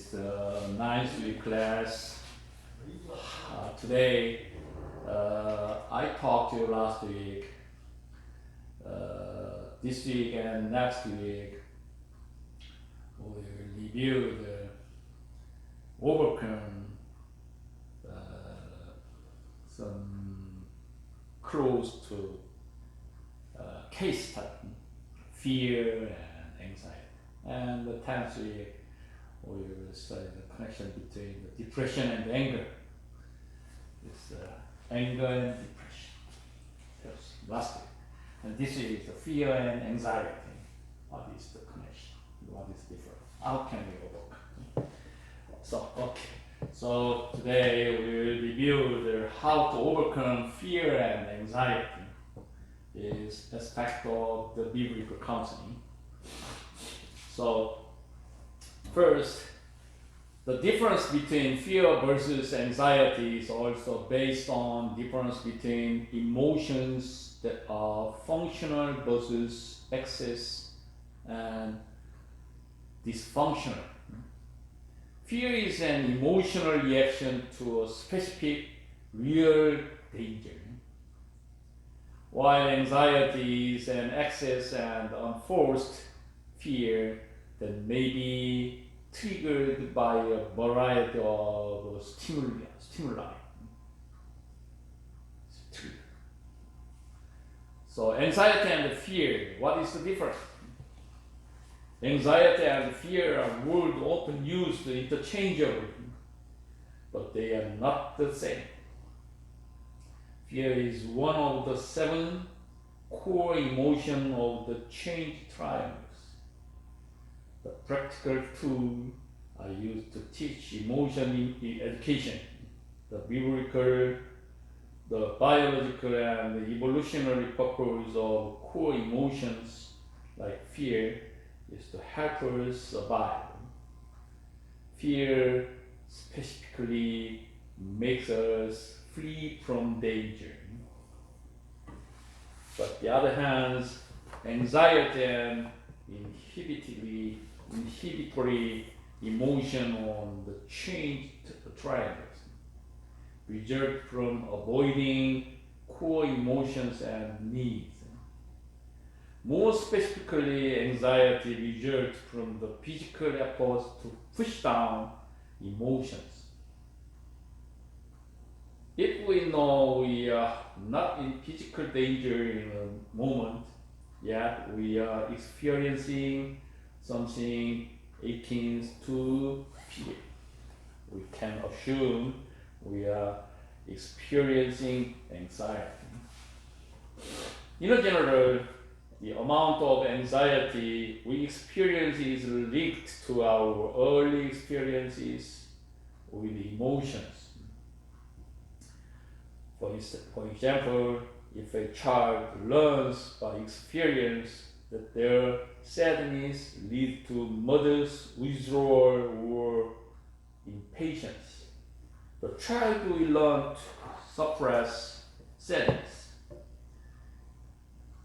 is the 9th week class. Today, I talked to you last week. This week and next week, we will review the overcome some close to case study, fear and anxiety. And the 10th week, we will study the connection between the depression and anger. It's anger and depression. Yes, last week. And this week is the fear and anxiety. What is the connection? What is different? How can we overcome? So today we will review how to overcome fear and anxiety. Is aspect of the biblical counseling. So first, the difference between fear versus anxiety is also based on difference between emotions that are functional versus excess and dysfunctional. Fear is an emotional reaction to a specific real danger, while anxiety is an excess and unforced fear that may be triggered by a variety of stimuli. So anxiety and fear, what is the difference? Anxiety and fear are words often used interchangeably, but they are not the same. Fear is one of the 7 core emotions of the change triangles. The practical tools are used to teach emotion in education. The biblical, the biological, and the evolutionary purpose of core emotions like fear is to help us survive. Fear specifically makes us free from danger. But on the other hand, anxiety and inhibitory emotion on the changed triangles result from avoiding core emotions and needs. More specifically, anxiety results from the physical efforts to push down emotions. If we know we are not in physical danger in a moment, yet we are experiencing something akin to fear, we can assume we are experiencing anxiety. In general, the amount of anxiety we experience is linked to our early experiences with emotions. For example, if a child learns by experience that their sadness leads to mother's withdrawal or impatience, the child will learn to suppress sadness.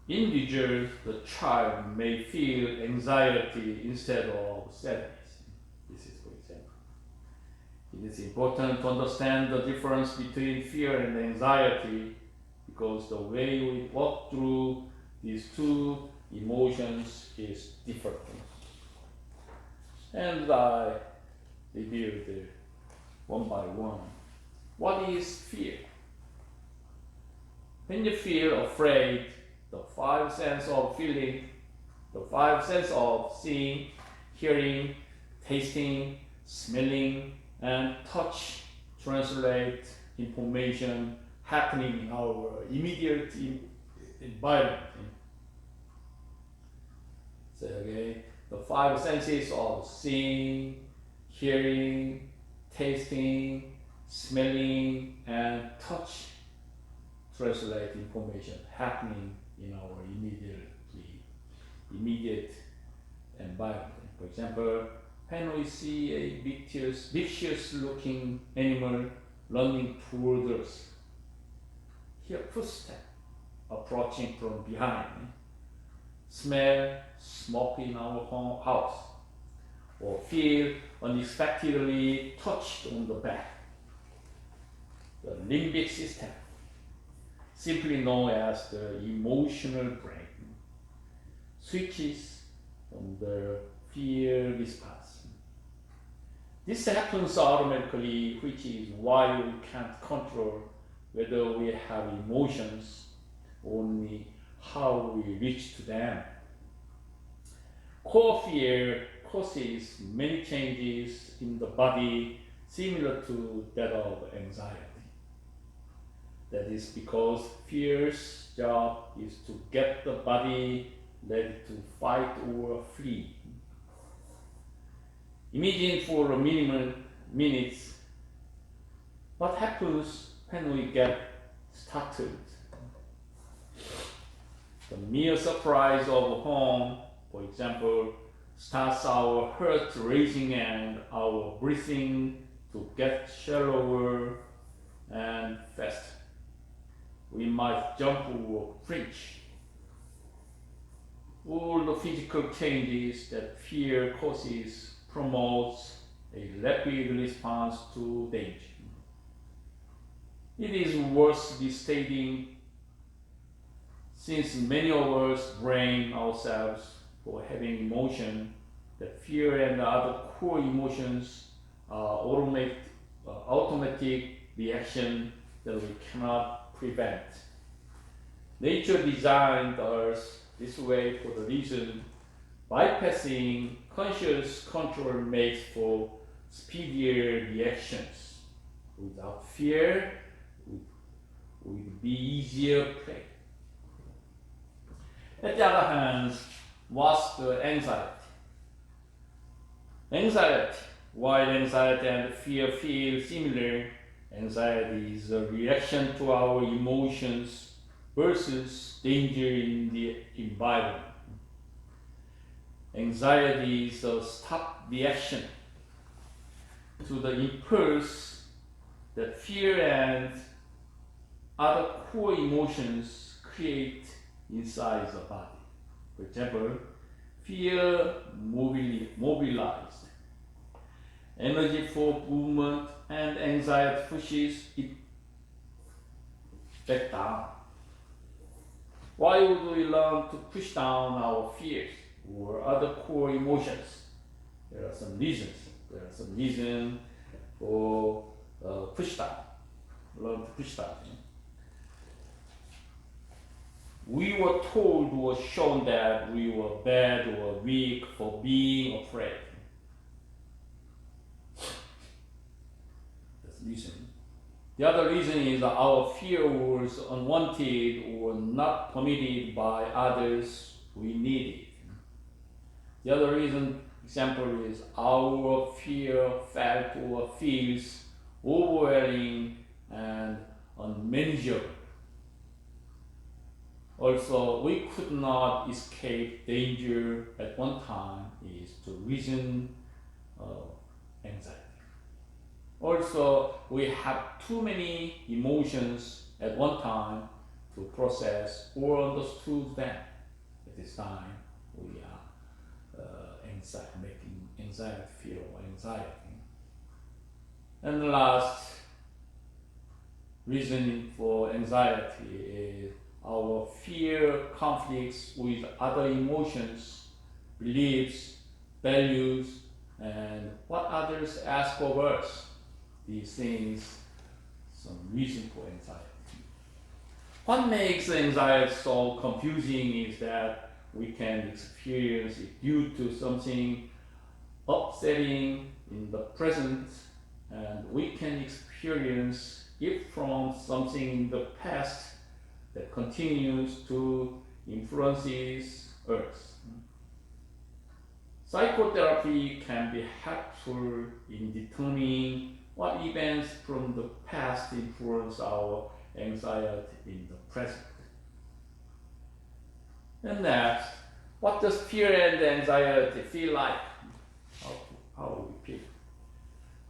In result, the child may feel anxiety instead of sadness. This is for example. It is important to understand the difference between fear and anxiety because the way we walk through these two emotions is different. And I reviewed one by one. What is fear? When you feel afraid, the 5 senses of feeling, the 5 senses of seeing, hearing, tasting, smelling, and touch translate information happening in our immediate environment. So again, the 5 senses of seeing, hearing, tasting, smelling, and touch translate information happening in our immediate environment. For example, when we see a vicious looking animal running toward us, hear footsteps approaching from behind, smell smoke in our house, or feel unexpectedly touched on the back. The limbic system, simply known as the emotional brain, switches on the fear response. This happens automatically, which is why we can't control whether we have emotions, only how we reach to them. Core fear causes many changes in the body similar to that of anxiety. That is because fear's job is to get the body ready to fight or flee. Imagine for a minutes what happens when we get started. The mere surprise of home, for example, starts our heart racing and our breathing to get shallower and faster. We might jump or flinch. All the physical changes that fear causes promotes a rapid response to danger. It is worth restating, since many of us blame ourselves for having emotion, that fear and other core emotions are automatic reaction that we cannot prevent. Nature designed us this way for the reason bypassing conscious control makes for speedier reactions. Without fear, it would be easier prey. At the other hand, what's the anxiety? Anxiety. While anxiety and fear feel similar, anxiety is a reaction to our emotions versus danger in the environment. Anxiety is a stop reaction to the impulse that fear and other core emotions create inside the body. For example, fear mobilized energy for movement, and anxiety pushes it back down. Why would we learn to push down our fears or other core emotions? There are some reasons. There are some reasons for push down. Learn to push down. We were told or shown that we were bad or weak for being afraid. That's the reason. The other reason is that our fear was unwanted or not permitted by others we needed. The other reason, example, is our fear felt or feels overwhelming and unmanageable. Also, we could not escape danger at one time is the reason of anxiety. Also, we have too many emotions at one time to process or understood them. At this time, we are making anxiety feel anxiety. And the last reason for anxiety is our fear conflicts with other emotions, beliefs, values, and what others ask of us. These things, some reason for anxiety. What makes anxiety so confusing is that we can experience it due to something upsetting in the present, and we can experience it from something in the past that continues to influences us. Psychotherapy can be helpful in determining what events from the past influence our anxiety in the present. And next, what does fear and anxiety feel like? How do we feel?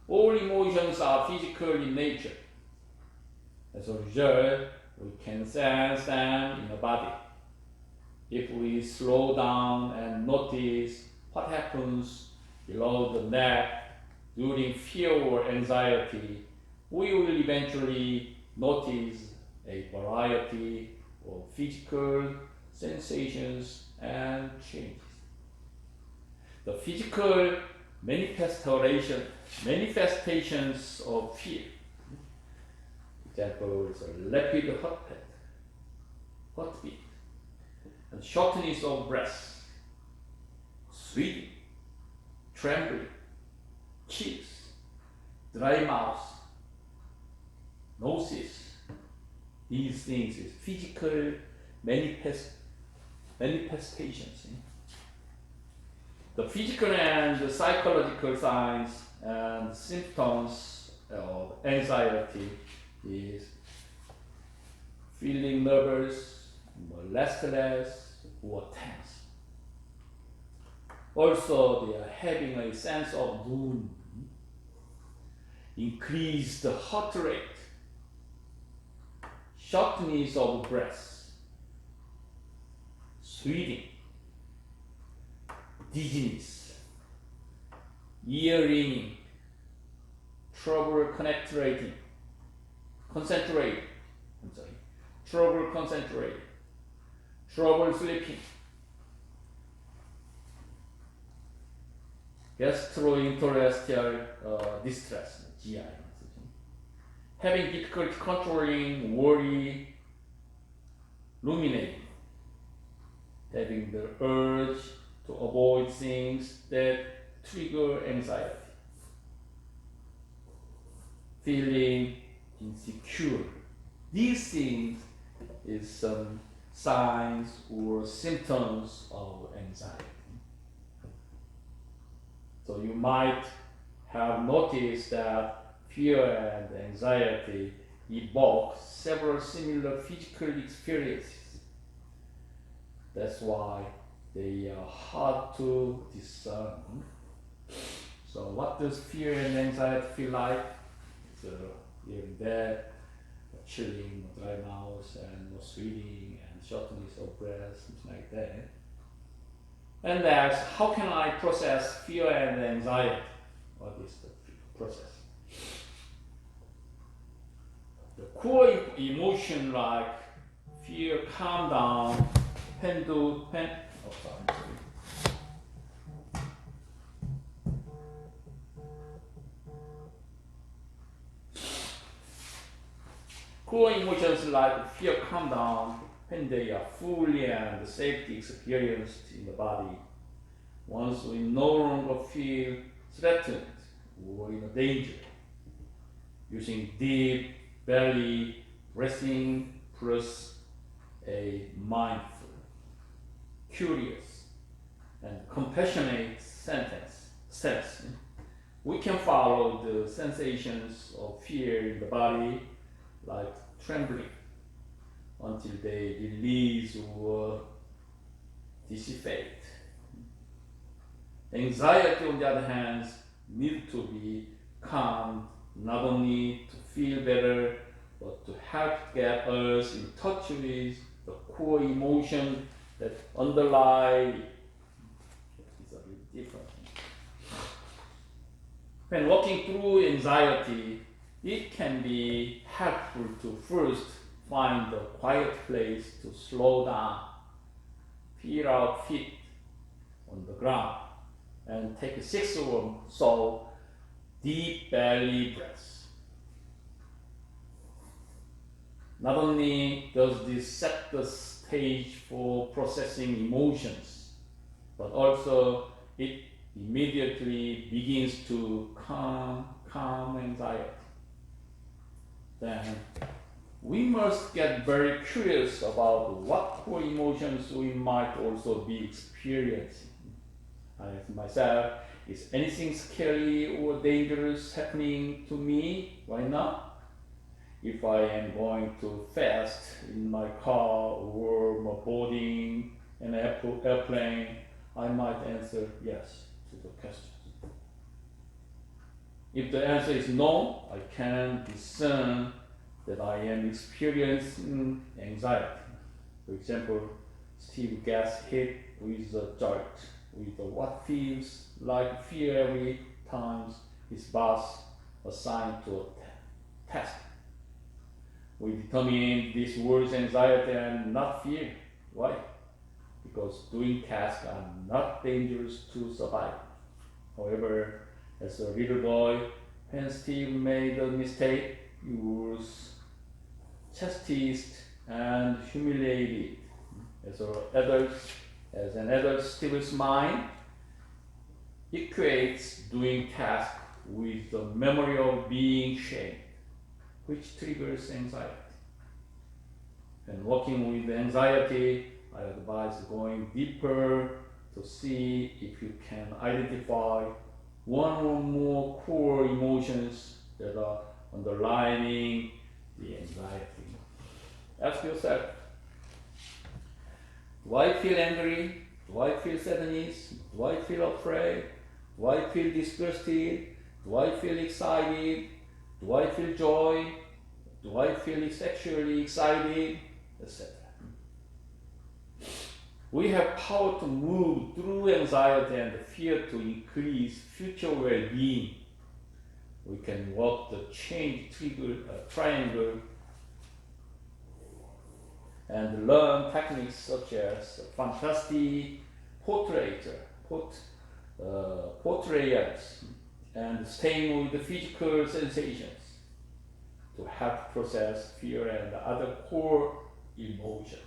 All emotions are physical in nature. As a result, we can sense them in the body. If we slow down and notice what happens below the neck during fear or anxiety, we will eventually notice a variety of physical sensations and changes. The physical manifestations of fear. Example is a rapid heartbeat, and shortness of breath, sweating, trembling, chills, dry mouth, noses. These things is physical manifestations. The physical and the psychological signs and symptoms of anxiety is feeling nervous, restless, or tense. Also, they are having a sense of doom, increased heart rate, shortness of breath, sweating, dizziness, ear ringing, trouble concentrating, trouble sleeping, gastrointestinal distress, GI, having difficulty controlling worry, ruminating, having the urge to avoid things that trigger anxiety, feeling insecure. These things is some signs or symptoms of anxiety. So you might have noticed that fear and anxiety evoke several similar physical experiences. That's why they are hard to discern. So what does fear and anxiety feel like? It's here and there, chilling, dry mouth, and sweating, and shortness of breath, something like that. And that's how can I process fear and anxiety? What is the process? The core emotion like fear, calm down, core emotions like fear, calm down when they are fully and safely experienced in the body. Once we no longer feel threatened or in danger, using deep belly breathing plus a mindful, curious, and compassionate sense, we can follow the sensations of fear in the body, like trembling, until they release or dissipate. Anxiety, on the other hand, needs to be calmed, not only to feel better, but to help get us in touch with the core emotion that underlie it. It's a bit different. When walking through anxiety, it can be helpful to first find a quiet place to slow down, feel our feet on the ground, and take 6 or so deep belly breaths. Not only does this set the stage for processing emotions, but also it immediately begins to calm anxiety. Then we must get very curious about what core emotions we might also be experiencing. I ask myself, is anything scary or dangerous happening to me right now? If I am going too fast in my car or boarding an airplane, I might answer yes to the question. If the answer is no, I can discern that I am experiencing anxiety. For example, Steve gets hit with a dart with what feels like fear every time his boss assigned to a task. We determine this word's anxiety and not fear. Why? Because doing tasks are not dangerous to survive. However, as a little boy, when Steve made a mistake, he was chastised and humiliated. As an adult, Steve's mind equates doing tasks with the memory of being shamed, which triggers anxiety. And working with anxiety, I advise going deeper to see if you can identify one or more core emotions that are underlying the anxiety. Ask yourself, do I feel angry? Do I feel sadness? Do I feel afraid? Do I feel disgusted? Do I feel excited? Do I feel joy? Do I feel sexually excited? Etc. We have power to move through anxiety and fear to increase future well-being. We can work the change triangle and learn techniques such as fantasy portrayals, and staying with the physical sensations to help process fear and other core emotions.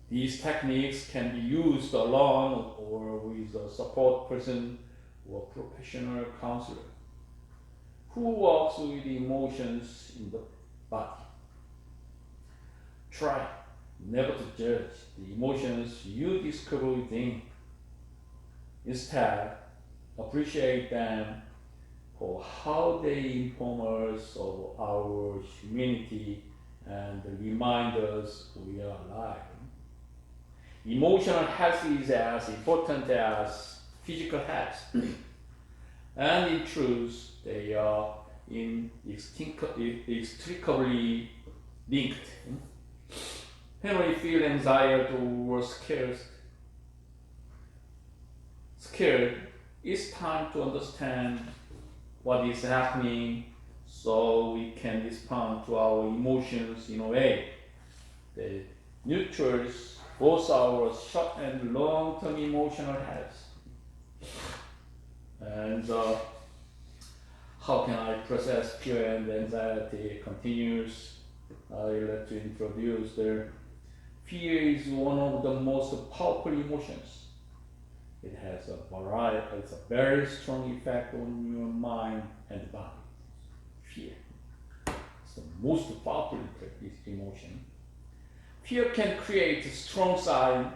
These techniques can be used alone or with a support person or professional counselor who works with emotions in the body. Try never to judge the emotions you discover within. Instead, appreciate them for how they inform us of our humanity and remind us we are alive. Emotional health is as important as physical health. And in truth, they are inextricably linked. When we feel anxiety or scared, it's time to understand what is happening so we can respond to our emotions in a way that nurtures both our short and long-term emotional health. And how can I process fear and anxiety continues? I'd like to introduce there. Fear is one of the most powerful emotions. It has it's a very strong effect on your mind and body. Fear. It's the most powerful emotion. Fear can create strong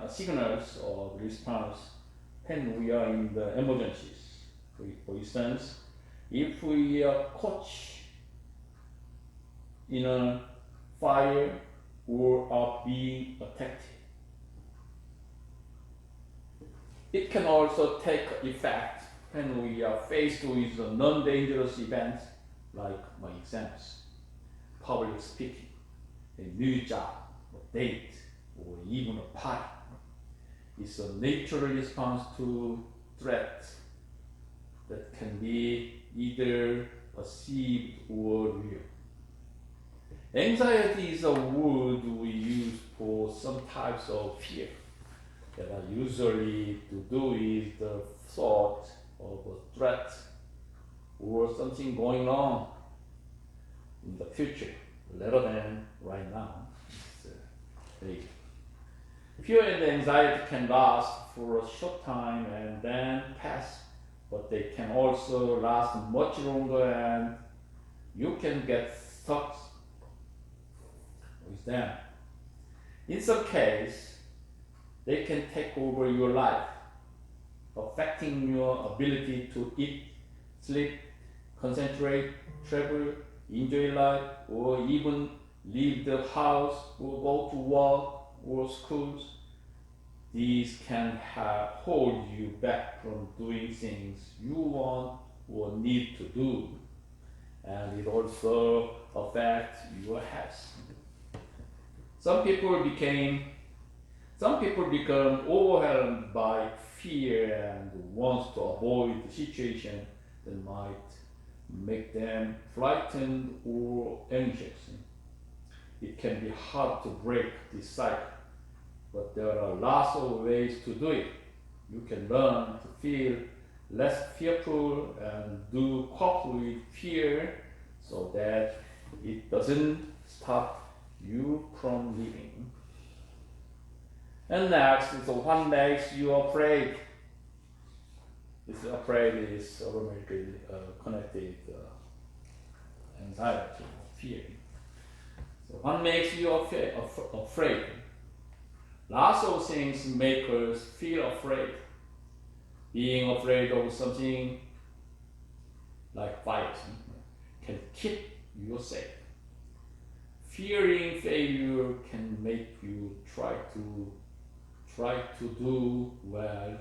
signals of response when we are in the emergencies. For instance, if we are caught in a fire or are being attacked. It can also take effect when we are faced with non-dangerous events like my exams, public speaking, a new job, a date, or even a party. It's a natural response to threats that can be either perceived or real. Anxiety is a word we use for some types of fear that are usually to do with the thought of a threat or something going on in the future rather than right now. Fear and anxiety can last for a short time and then pass, but they can also last much longer and you can get stuck with them. In some cases, they can take over your life, affecting your ability to eat, sleep, concentrate, travel, enjoy life, or even leave the house or go to work or schools. These can hold you back from doing things you want or need to do, and it also affects your health. Some Some people become overwhelmed by fear and want to avoid the situation that might make them frightened or anxious. It can be hard to break this cycle, but there are lots of ways to do it. You can learn to feel less fearful and do cope with fear so that it doesn't stop you from living. And next is what makes you afraid. This afraid is automatically connected anxiety, fear. So what makes you afraid? Lots of things make us feel afraid. Being afraid of something like fire can keep you safe. Fearing failure can make you try to do well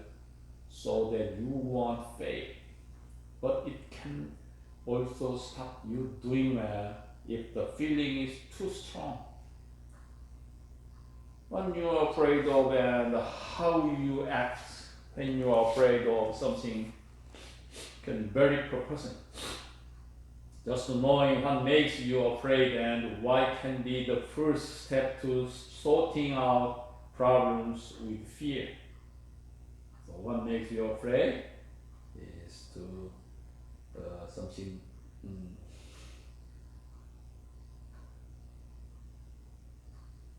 so that you won't fail. But it can also stop you doing well if the feeling is too strong. What you are afraid of and how you act when you are afraid of something can vary per person. Just knowing what makes you afraid and why can be the first step to sorting out problems with fear. So what makes you afraid is to something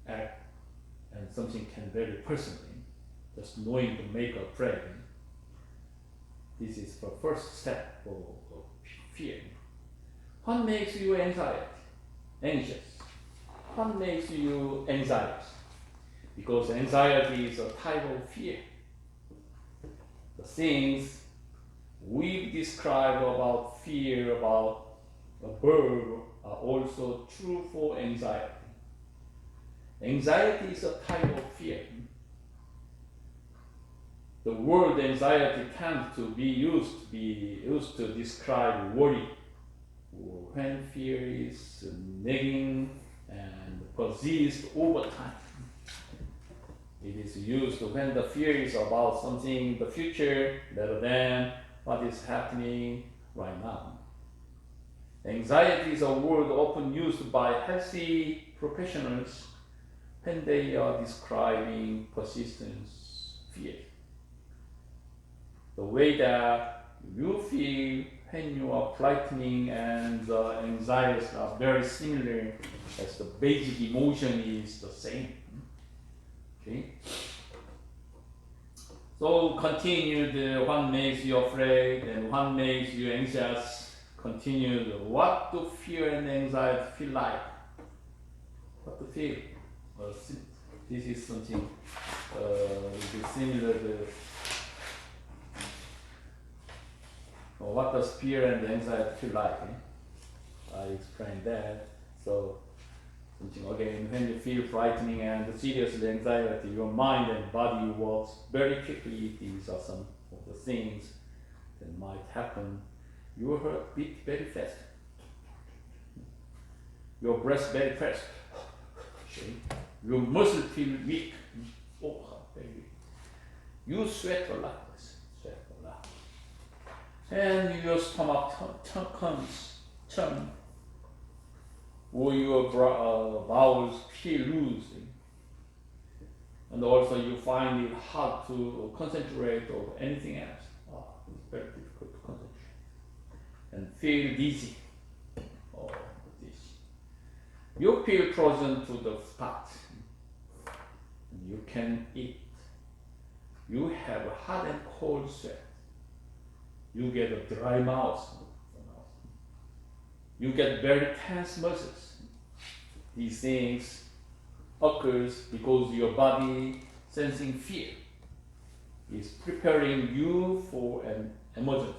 act, and something can vary personally. Just knowing to make afraid. This is the first step for fear. What makes you anxious? What makes you anxious? Because anxiety is a type of fear. The things we've described about fear, about a bird, are also true for anxiety. Anxiety is a type of fear. The word anxiety tends to be used to describe worry, or when fear is nagging and persists over time. It is used when the fear is about something in the future rather than what is happening right now. Anxiety is a word often used by healthy professionals when they are describing persistent fear. The way that you feel when you are frightening and anxious are very similar, as the basic emotion is the same. Okay. So continue the what makes you afraid and what makes you anxious. Continue the what do fear and anxiety feel like? What to feel? This is something similar to what does fear and anxiety feel like? I explained that. So something again, when you feel frightening and seriously anxiety, your mind and body works very quickly. These are some of the things that might happen. Your heart beat very fast. Your breath very fast. Your muscle feel weak. Oh, very weak. You sweat a lot. And your stomach turn, or your bowels feel loose, and also you find it hard to concentrate or anything else. It's very difficult to concentrate, and feel dizzy. You feel frozen to the spot. You can eat. You have hot and cold sweat. You get a dry mouth. You get very tense muscles. These things occurs because your body, sensing fear, is preparing you for an emergency.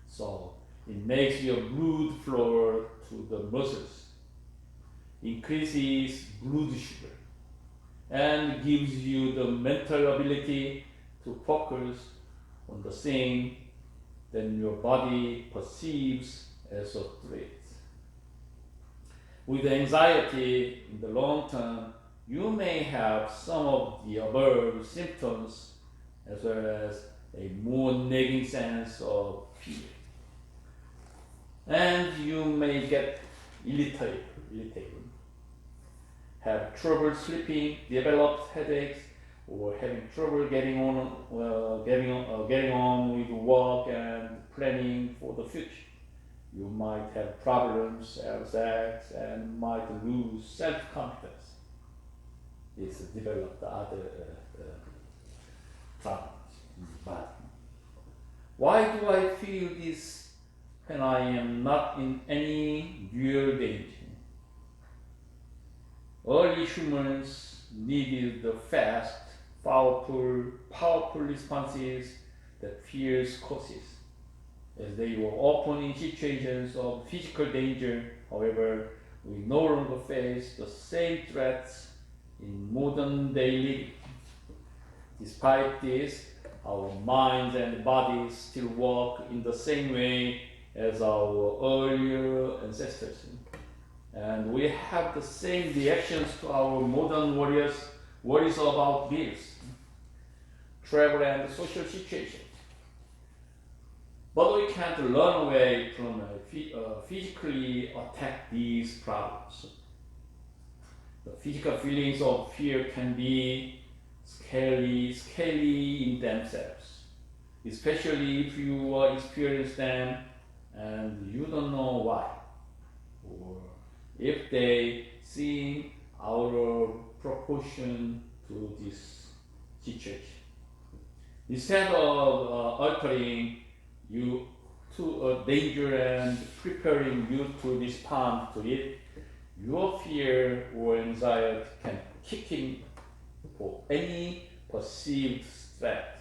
So it makes your blood flow to the muscles, increases blood sugar, and gives you the mental ability to focus on the thing that your body perceives as a threat. With anxiety, in the long term, you may have some of the above symptoms as well as a more nagging sense of fear. And you may get irritated, have trouble sleeping, develop headaches, or having trouble getting on with work and planning for the future. You might have problems, have sex, and might lose self-confidence. It's developed other problems in the body. Why do I feel this when I am not in any real danger? Early humans needed the fast, powerful responses that fear causes, as they were often in situations of physical danger. However, we no longer face the same threats in modern day living. Despite this, our minds and bodies still work in the same way as our earlier ancestors. And we have the same reactions to our modern worries about bills, travel, and social situations. But we can't run away from physically attack these problems. The physical feelings of fear can be scary in themselves, especially if you experience them and you don't know why, or if they seem out of proportion to this situation. Instead of altering you to a danger and preparing you to respond to it, your fear or anxiety can kick in for any perceived threat,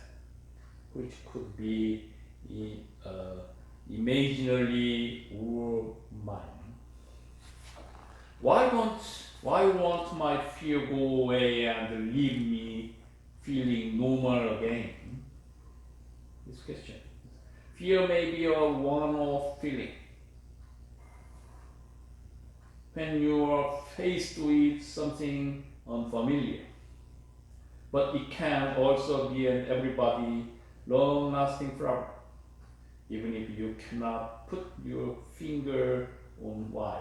which could be imaginary or minor. Why won't my fear go away and leave me feeling normal again? This question. Fear may be a one-off feeling. When you are faced with something unfamiliar, but it can also be an everybody long-lasting problem, even if you cannot put your finger on why.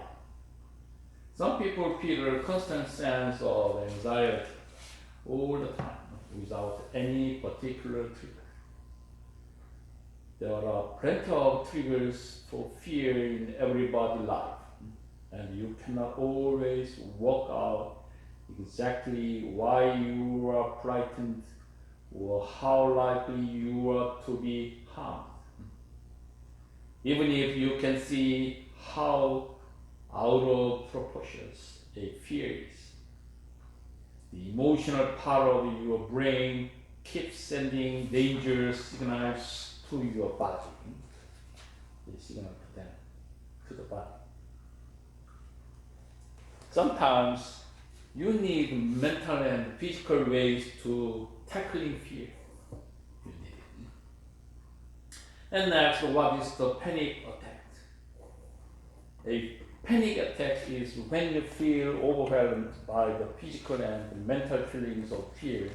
Some people feel a constant sense of anxiety all the time without any particular trigger. There are plenty of triggers for fear in everybody's life, and you cannot always work out exactly why you are frightened or how likely you are to be harmed. Even if you can see how out of proportions a fear is, the emotional part of your brain keeps sending danger signals to your body. They signal to them, to the body. Sometimes you need mental and physical ways to tackling fear. You need it. And next, what is the panic attack? A panic attack is when you feel overwhelmed by the physical and mental feelings of fear.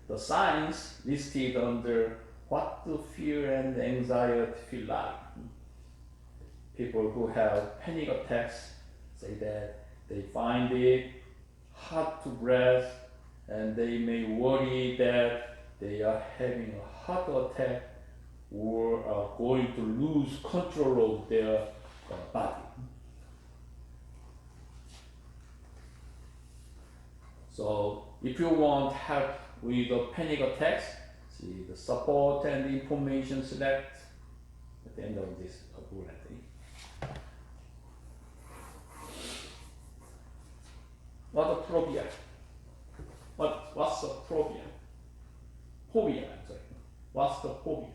The signs listed under what do fear and anxiety feel like. People who have panic attacks say that they find it hard to breathe, and they may worry that they are having a heart attack or are going to lose control of their body. So if you want help with the panic attacks, see the support and information select at the end of this bullet. What's a phobia? What's a phobia? Phobia, I'm sorry. What's the phobia?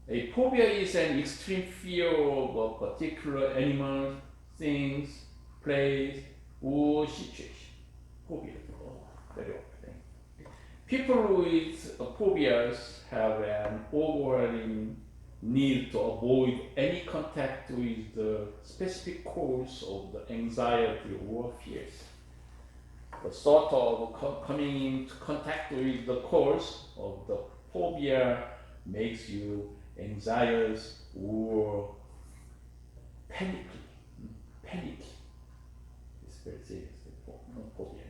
A phobia is an extreme fear of a particular animal, things, place, or situation. Phobia, very often. People with phobias have an overwhelming need to avoid any contact with the specific cause of the anxiety or fears. the thought of coming into contact with the cause of the phobia makes you anxious or panicky. It's very serious, phobia.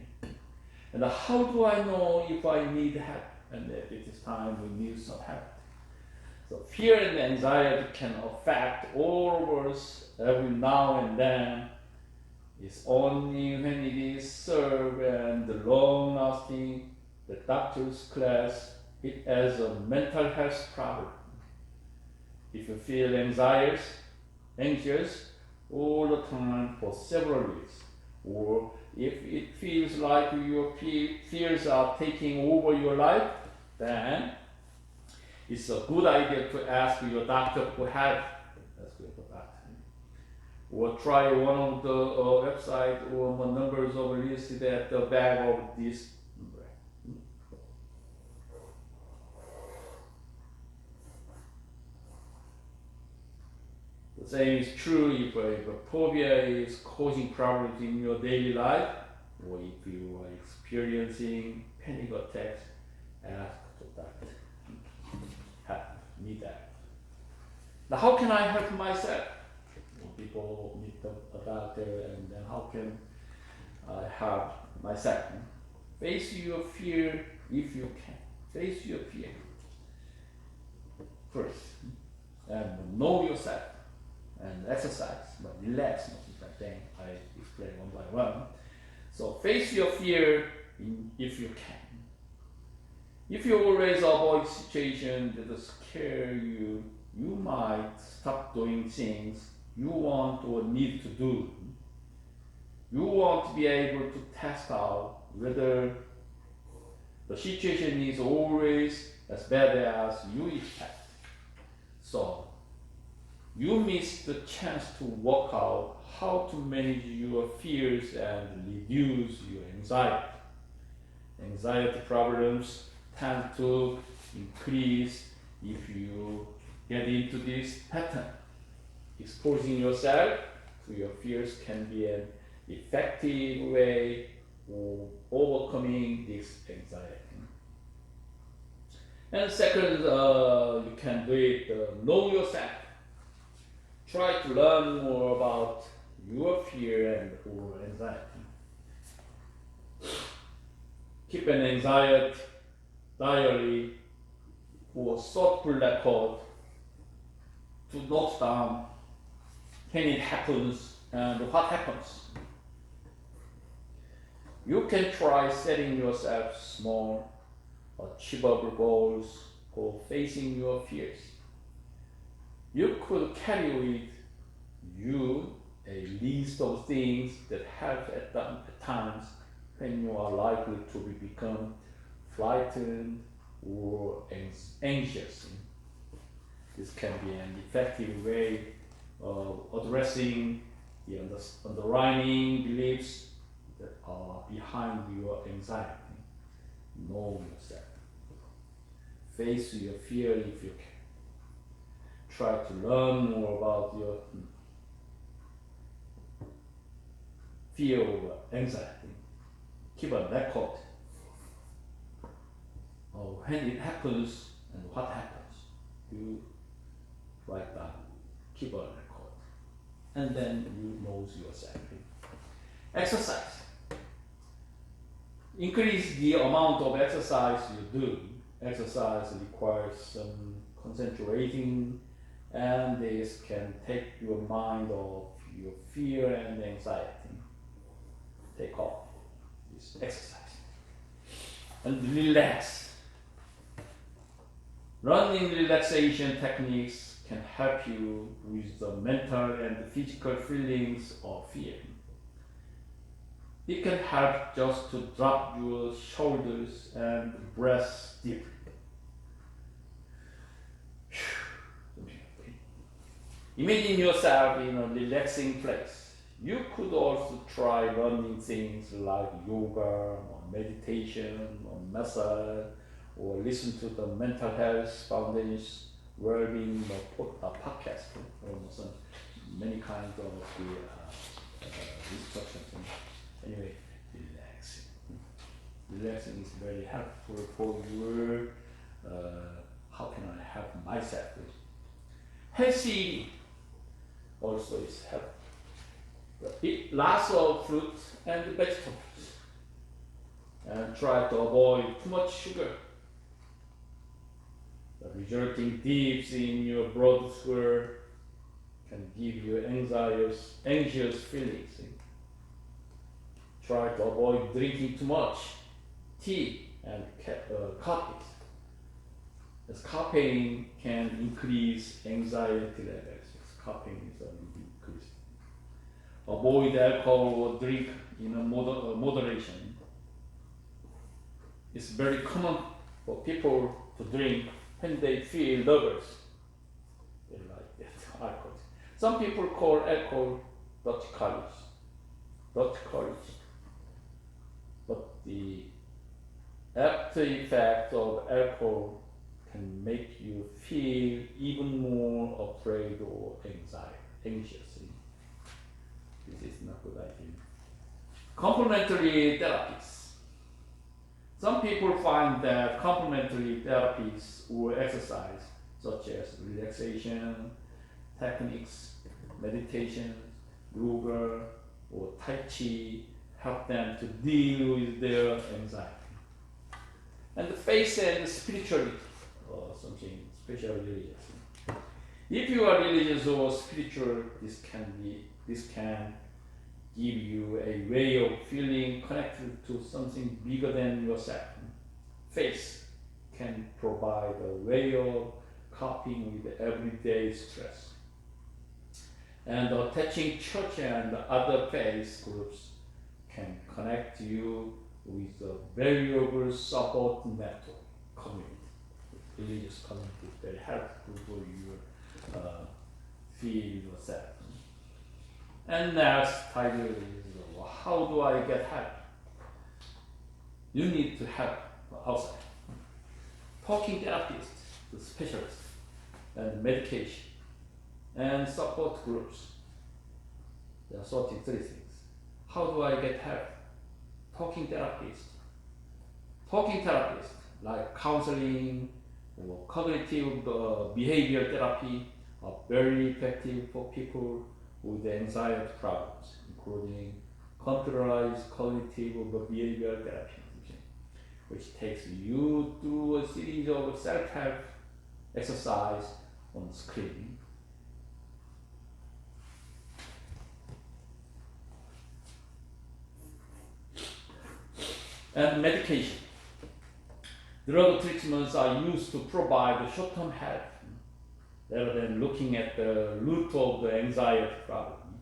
And how do I know if I need help? And at this time we need some help. So fear and anxiety can affect all of us every now and then. It's only when it is severe and long-lasting that doctors class it as a mental health problem. If you feel anxious all the time for several weeks, or if it feels like your fears are taking over your life, then it's a good idea to ask your doctor for help. Or try one of the website or numbers of listed at the back of this number. The same is true if a phobia is causing problems in your daily life, or if you are experiencing panic attacks. Ask the doctor. Need that. Now, how can I help myself? People meet a doctor, and then how can I help myself? Face your fear if you can. Face your fear first, and know yourself, and exercise, but relax, not like thing I explain one by one. So face your fear if you can. If you always avoid situations that scare you, you might stop doing things you want or need to do. You want to be able to test out whether the situation is always as bad as you expect. So you miss the chance to work out how to manage your fears and reduce your anxiety. Anxiety problems tend to increase if you get into this pattern. Exposing yourself to your fears can be an effective way of overcoming this anxiety. And second, you can do it, know yourself. Try to learn more about your fear and or anxiety. Keep an anxiety diary or thoughtful record to note down when it happens and what happens. You can try setting yourself small, achievable goals for facing your fears. You could carry with you a list of things that help at times when you are likely to become frightened or anxious. This can be an effective way of addressing the underlying beliefs that are behind your anxiety. Know yourself. Face your fear if you can. Try to learn more about your fear or anxiety. Keep a record of when it happens and what happens. You write down, keep a record, and then you know yourself. Exercise. Increase the amount of exercise you do. Exercise requires some concentrating, and this can take your mind off your fear and anxiety. Take off this exercise. And relax. Running relaxation techniques can help you with the mental and physical feelings of fear. It can help just to drop your shoulders and breathe deeply. Imagine yourself in a relaxing place. You could also try running things like yoga or meditation or massage, or listen to the Mental Health Foundation's well-being podcast, or some many kinds of the instructions. Anyway, relaxing. relaxing is very helpful for your, how can I help myself? Healthy eating also is helpful. Eat lots of fruits and vegetables. And try to avoid too much sugar. The resulting dips in your blood sugar can give you anxious feelings. Try to avoid drinking too much tea and coffee, as caffeine can increase anxiety levels. Caffeine is increased. Avoid alcohol or drink in a moderation. It's very common for people to drink when they feel nervous. They like that alcohol. Some people call alcohol Dutch courage. But the after effect of alcohol can make you feel even more afraid or anxious. This is not a good idea. Complementary therapies. Some people find that complementary therapies or exercise, such as relaxation techniques, meditation, yoga, or Tai Chi, help them to deal with their anxiety. And the faith and spirituality, or something special religious. If you are religious or spiritual, this can give you a way of feeling connected to something bigger than yourself. Faith can provide a way of coping with everyday stress. And attaching church and other faith groups can connect you with a valuable support network community. Religious community is very helpful for you feel yourself. And next title is how do I get help? You need to help outside. Talking therapist, the specialist, and medication, and support groups. There are 33 things. How do I get help? Talking therapist, like counseling or cognitive behavioral therapy, are very effective for people with anxiety problems, including computerized cognitive behavioral therapy, which takes you through a series of self-help exercise on screen. And medication. Drug treatments are used to provide short-term help rather than looking at the root of the anxiety problem.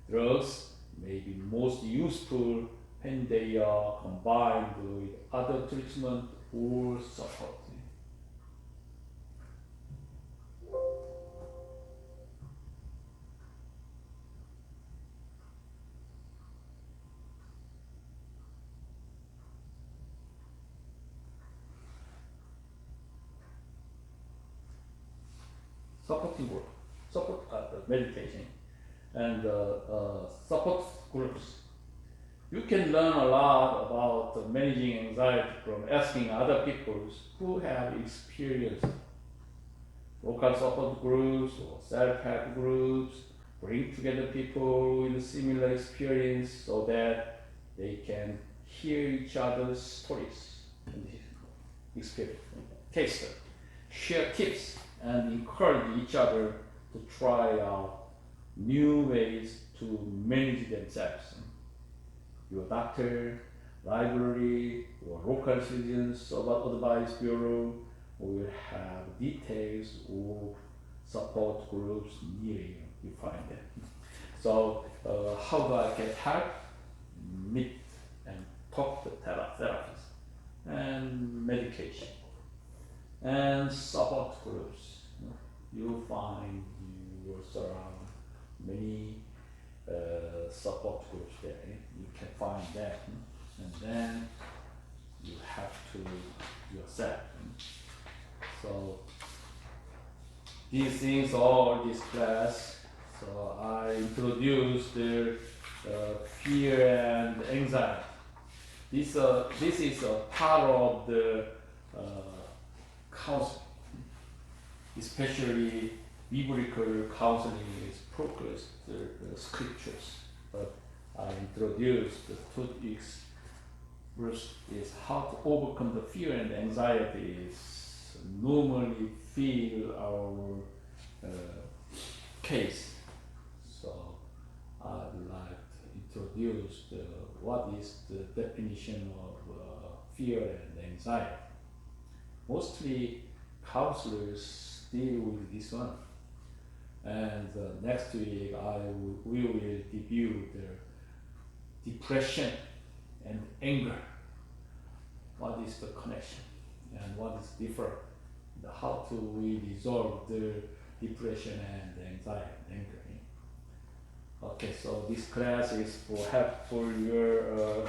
Drugs may be most useful when they are combined with other treatment or support. Supporting group, meditation, and support groups. You can learn a lot about managing anxiety from asking other people who have experience. Local support groups or self-help groups bring together people with similar experience so that they can hear each other's stories and experience, case study, share tips, and encourage each other to try out new ways to manage themselves. Your doctor, library, or local citizens advice bureau will have details of support groups near you. You find them. So, how do I get help? Meet and talk to therapists, and medication, and support groups. You find you will surround many support groups there. You can find that, and then you have to yourself. So these things are this class. So I introduced the fear and anxiety. this is a part of the counseling, especially biblical counseling is focused the scriptures. But I introduced the 2 weeks verse is how to overcome the fear and anxieties normally feel our case. So I would like to introduce what is the definition of fear and anxiety. Mostly counselors deal with this one. And next week we will review the depression and anger. What is the connection and what is different? How to we resolve the depression and anxiety and anger. Okay, so this class is for help for your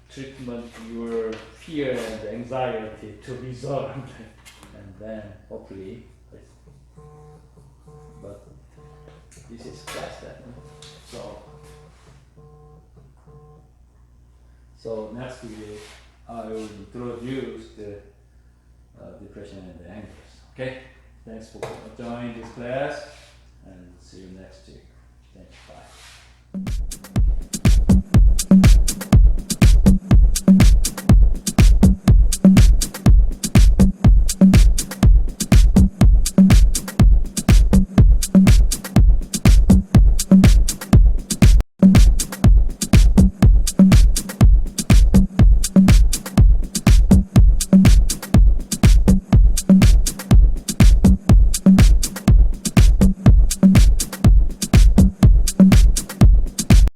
treatment, your fear and anxiety to resolve, and then hopefully. But this is class that. So next week I will introduce the depression and the anger. Okay, thanks for joining this class, and see you next week. Thanks. Bye.